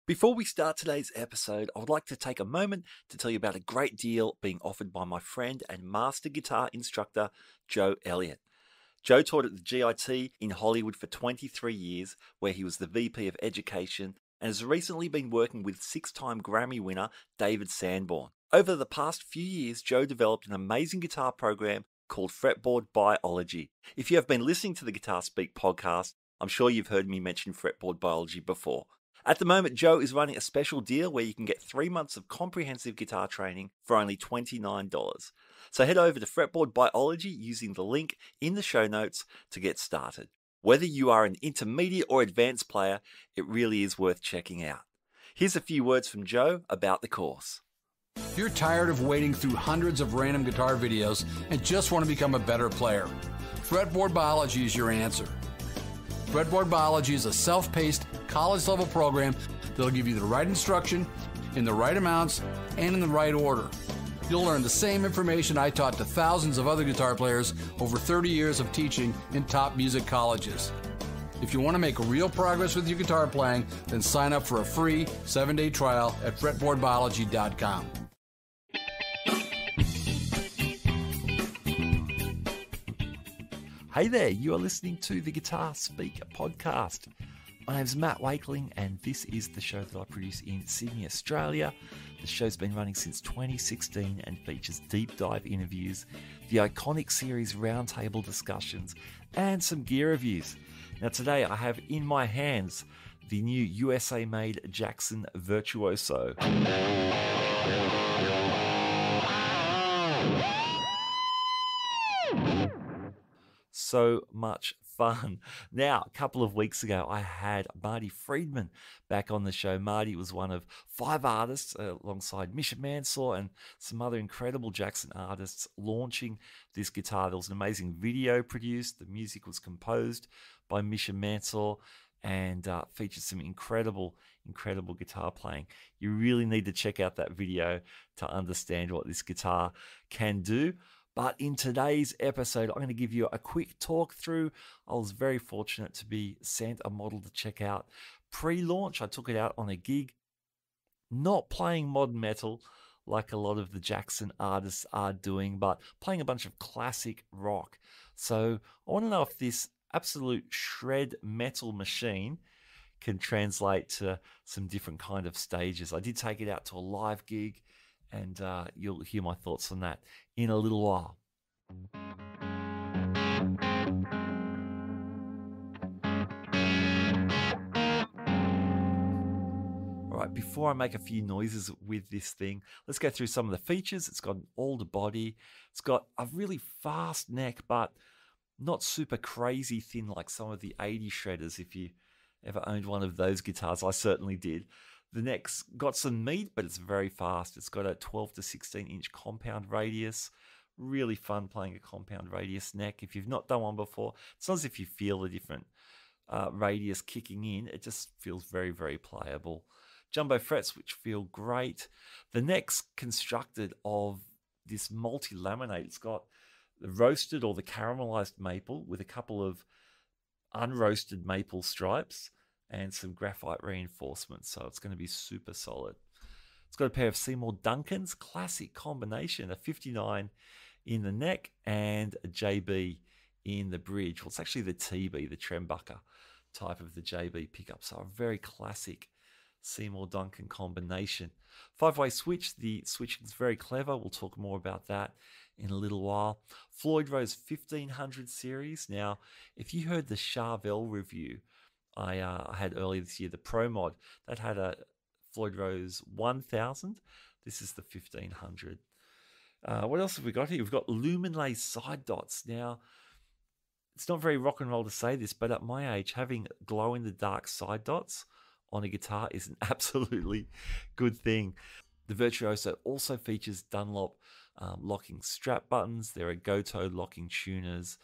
Before we start today's episode, I would like to take a moment to tell you about a great deal being offered by my friend and master guitar instructor, Joe Elliott. Joe taught at the GIT in Hollywood for 23 years, where he was the VP of Education, and has recently been working with six-time Grammy winner David Sanborn. Over the past few years, Joe developed an amazing guitar program called Fretboard Biology. If you have been listening to the Guitar Speak podcast, I'm sure you've heard me mention Fretboard Biology before. At the moment, Joe is running a special deal where you can get 3 months of comprehensive guitar training for only $29. So head over to Fretboard Biology using the link in the show notes to get started. Whether you are an intermediate or advanced player, it really is worth checking out. Here's a few words from Joe about the course. If you're tired of wading through hundreds of random guitar videos and just want to become a better player, Fretboard Biology is your answer. Fretboard Biology is a self-paced, college-level program that'll give you the right instruction, in the right amounts, and in the right order. You'll learn the same information I taught to thousands of other guitar players over 30 years of teaching in top music colleges. If you want to make real progress with your guitar playing, then sign up for a free 7-day trial at fretboardbiology.com. Hey there, you are listening to the Guitar Speak podcast. My name's Matt Wakeling, and this is the show that I produce in Sydney, Australia. The show's been running since 2016 and features deep dive interviews, the iconic series roundtable discussions, and some gear reviews. Now today I have in my hands the new USA-made Jackson Virtuoso. So much fun. Now, a couple of weeks ago, I had Marty Friedman back on the show. Marty was one of 5 artists alongside Misha Mansour and some other incredible Jackson artists launching this guitar. There was an amazing video produced. The music was composed by Misha Mansour and featured some incredible guitar playing. You really need to check out that video to understand what this guitar can do. But in today's episode, I'm going to give you a quick talk through. I was very fortunate to be sent a model to check out pre-launch. I took it out on a gig, not playing modern metal like a lot of the Jackson artists are doing, but playing a bunch of classic rock. So I want to know if this absolute shred metal machine can translate to some different kind of stages. I did take it out to a live gig, and you'll hear my thoughts on that in a little while. All right, before I make a few noises with this thing, let's go through some of the features. It's got an alder body. It's got a really fast neck, but not super crazy thin like some of the 80 shredders. If you ever owned one of those guitars, I certainly did. The neck's got some meat, but it's very fast. It's got a 12 to 16 inch compound radius. Really fun playing a compound radius neck. If you've not done one before, it's not as if you feel the different radius kicking in. It just feels very, very playable. Jumbo frets, which feel great. The neck's constructed of this multi-laminate. It's got the roasted or the caramelized maple with a couple of unroasted maple stripes and some graphite reinforcements, so it's going to be super solid. It's got a pair of Seymour Duncans, classic combination, a 59 in the neck and a JB in the bridge. Well, it's actually the TB, the Trembucker type of the JB pickup, so a very classic Seymour Duncan combination. 5-way switch, the switching is very clever. We'll talk more about that in a little while. Floyd Rose 1500 series. Now, if you heard the Charvel review I had earlier this year, the Pro Mod, that had a Floyd Rose 1000. This is the 1500. What else have we got here? We've got Luminlay side dots. Now, it's not very rock and roll to say this, but at my age, having glow-in-the-dark side dots on a guitar is an absolutely good thing. The Virtuoso also features Dunlop locking strap buttons. There are Gotoh locking tuners.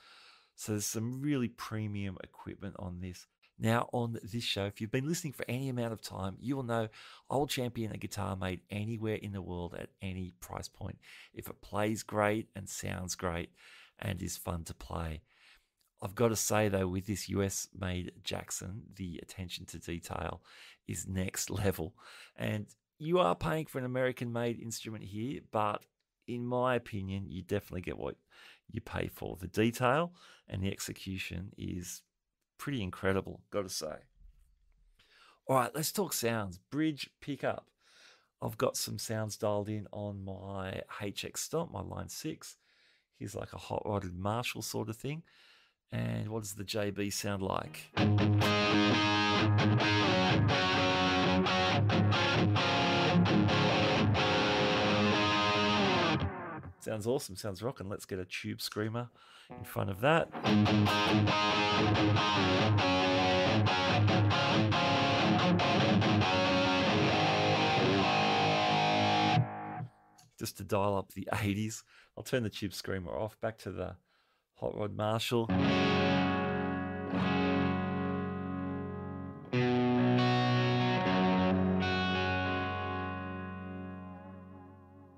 So there's some really premium equipment on this. Now, on this show, if you've been listening for any amount of time, you will know I will champion a guitar made anywhere in the world at any price point if it plays great and sounds great and is fun to play. I've got to say, though, with this US-made Jackson, the attention to detail is next level. And you are paying for an American-made instrument here, but in my opinion, you definitely get what you pay for. The detail and the execution is pretty incredible, got to say. All right, let's talk sounds. Bridge pickup. I've got some sounds dialed in on my HX Stomp, my line 6. Here's like a hot-rodded Marshall sort of thing. And what does the JB sound like? Sounds awesome, sounds rocking. Let's get a tube screamer in front of that. Just to dial up the 80s. I'll turn the tube screamer off. Back to the Hot Rod Marshall.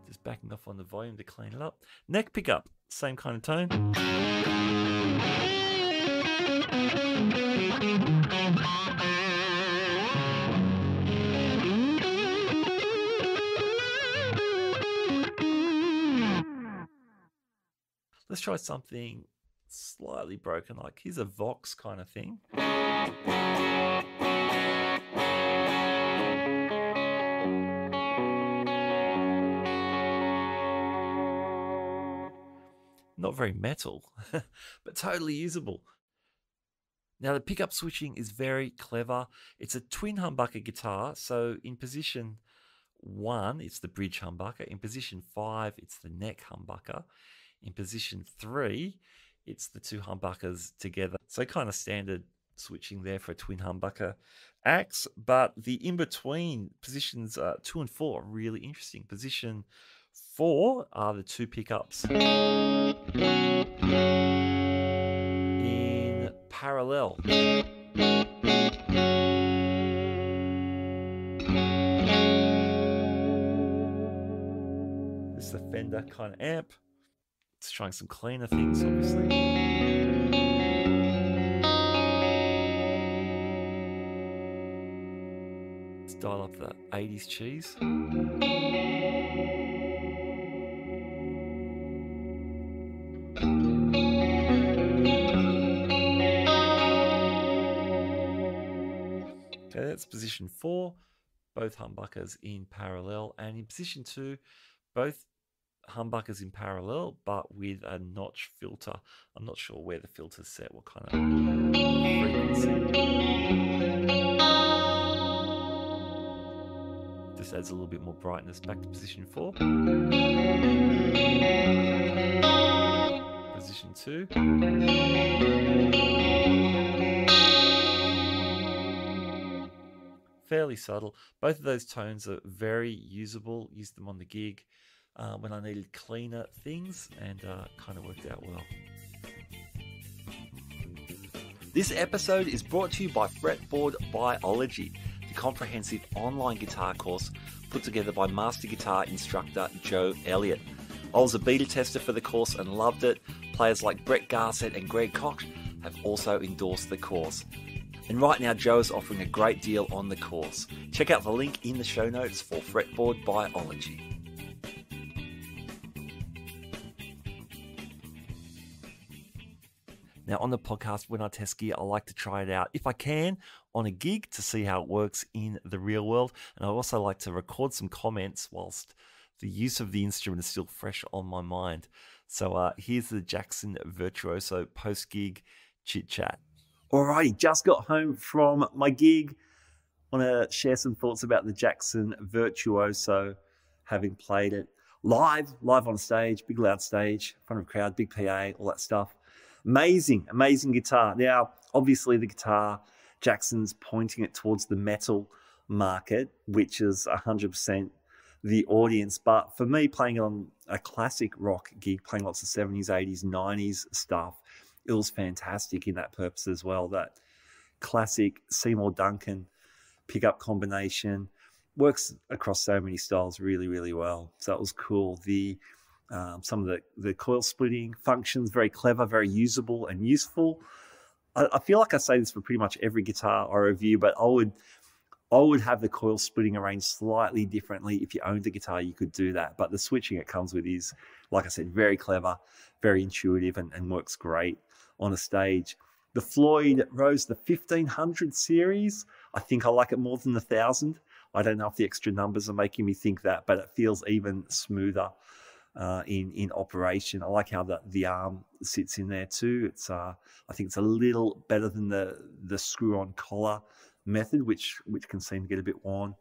Just backing off on the volume to clean it up. Neck pickup, same kind of tone. Let's try something slightly broken, like here's a Vox kind of thing. Not very metal, but totally usable. Now the pickup switching is very clever. It's a twin humbucker guitar, so in position 1, it's the bridge humbucker. In position 5, it's the neck humbucker. In position 3, it's the two humbuckers together. So kind of standard switching there for a twin humbucker axe. But the in-between positions 2 and 4 are really interesting. Position 4 are the two pickups in parallel. This is a Fender kind of amp. It's trying some cleaner things, obviously. Let's dial up the 80s cheese. Okay, that's position 4, both humbuckers in parallel. And in position 2, both humbuckers in parallel, but with a notch filter. I'm not sure where the filter's set, what kind of frequency. Just adds a little bit more brightness. Back to position 4. Position 2. Fairly subtle. Both of those tones are very usable. Used them on the gig when I needed cleaner things, and kind of worked out well. This episode is brought to you by Fretboard Biology, the comprehensive online guitar course put together by master guitar instructor Joe Elliott. I was a beta tester for the course and loved it. Players like Brett Garsett and Greg Koch have also endorsed the course. And right now, Joe is offering a great deal on the course. Check out the link in the show notes for Fretboard Biology. Now, on the podcast, when I test gear, I like to try it out, if I can, on a gig to see how it works in the real world. And I also like to record some comments whilst the use of the instrument is still fresh on my mind. So here's the Jackson Virtuoso post-gig chit-chat. Alrighty, just got home from my gig. Want to share some thoughts about the Jackson Virtuoso, having played it live on stage, big loud stage, in front of a crowd, big PA, all that stuff. Amazing guitar. Now, obviously the guitar, Jackson's pointing it towards the metal market, which is 100% the audience. But for me, playing it on a classic rock gig, playing lots of 70s, 80s, 90s stuff, it was fantastic in that purpose as well. That classic Seymour Duncan pickup combination works across so many styles really, really well. So that was cool. The Some of the coil splitting functions, very clever, very usable and useful. I feel like I say this for pretty much every guitar I review, but I would have the coil splitting arranged slightly differently. If you owned a guitar, you could do that. But the switching it comes with is, like I said, very clever, very intuitive, and works great on a stage. The Floyd Rose, the 1500 series, I think I like it more than the 1000. I don't know if the extra numbers are making me think that, but it feels even smoother in operation. I like how the arm sits in there too. It's I think it's a little better than the screw-on collar method, which can seem to get a bit worn.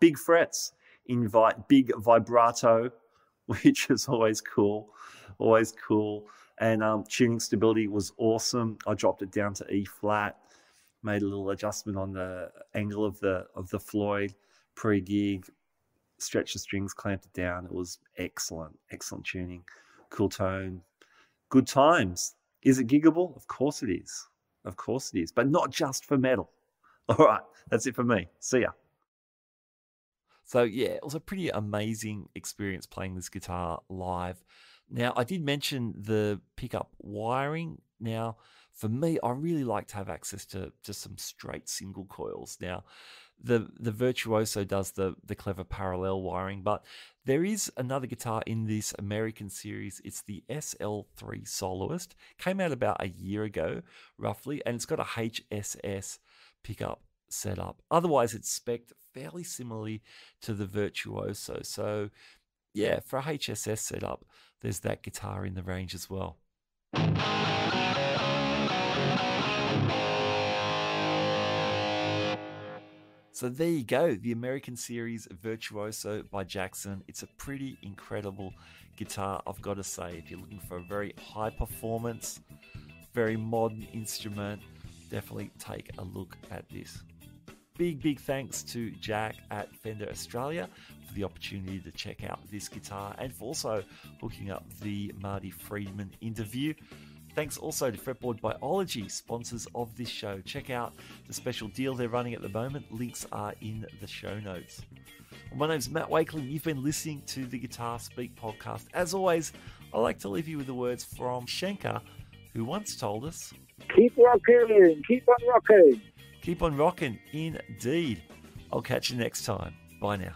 Big frets invite big vibrato, which is always cool. And tuning stability was awesome. I dropped it down to E flat, made a little adjustment on the angle of the Floyd pre-gig, stretched the strings, clamped it down. It was excellent tuning, cool tone, good times. Is it giggable? Of course it is. But not just for metal. All right, that's it for me. See ya. So yeah, it was a pretty amazing experience playing this guitar live. Now, I did mention the pickup wiring. Now, for me, I really like to have access to just some straight single coils. Now, the Virtuoso does the clever parallel wiring, but there is another guitar in this American series. It's the SL3 Soloist. Came out about a year ago, roughly, and it's got a HSS pickup setup. Otherwise, it's spec'd fairly similarly to the Virtuoso. So, yeah, for a HSS setup, there's that guitar in the range as well. So there you go, the American series Virtuoso by Jackson. It's a pretty incredible guitar, I've got to say. If you're looking for a very high performance, very modern instrument, definitely take a look at this. Big thanks to Jack at Fender Australia for the opportunity to check out this guitar and for also hooking up the Marty Friedman interview. Thanks also to Fretboard Biology, sponsors of this show. Check out the special deal they're running at the moment. Links are in the show notes. My name's Matt Wakeling. You've been listening to the Guitar Speak podcast. As always, I like to leave you with the words from Schenker, who once told us, "Keep rocking, keep on rocking." Keep on rocking, indeed. I'll catch you next time. Bye now.